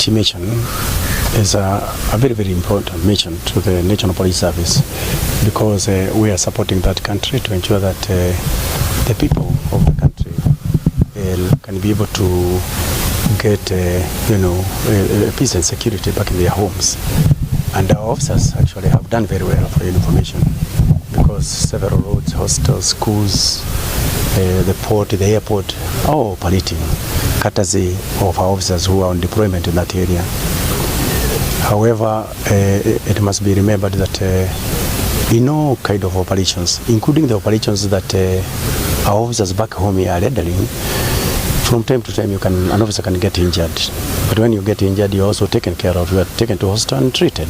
security mission is a very, very important mission to the National Police Service, because we are supporting that country to ensure that the people of the country can be able to get peace and security back in their homes. And our officers actually have done very well for your information, because several roads, hostels, schools, the port, the airport are all operating, courtesy of our officers who are on deployment in that area. However, it must be remembered that in all kind of operations, including the operations that our officers back home are rendering, from time to time an officer can get injured. But when you get injured, you're also taken care of. You are taken to hospital and treated.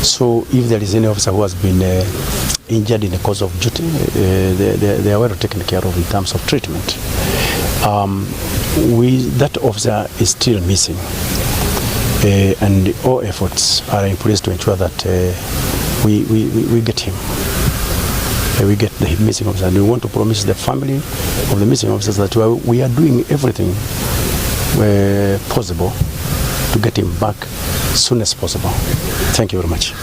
So if there is any officer who has been injured in the course of duty, they are well taken care of in terms of treatment. That officer is still missing. And all efforts are in place to ensure that we get him. We get the missing officer, and we want to promise the family of the missing officers that we are doing everything possible to get him back as soon as possible. Thank you very much.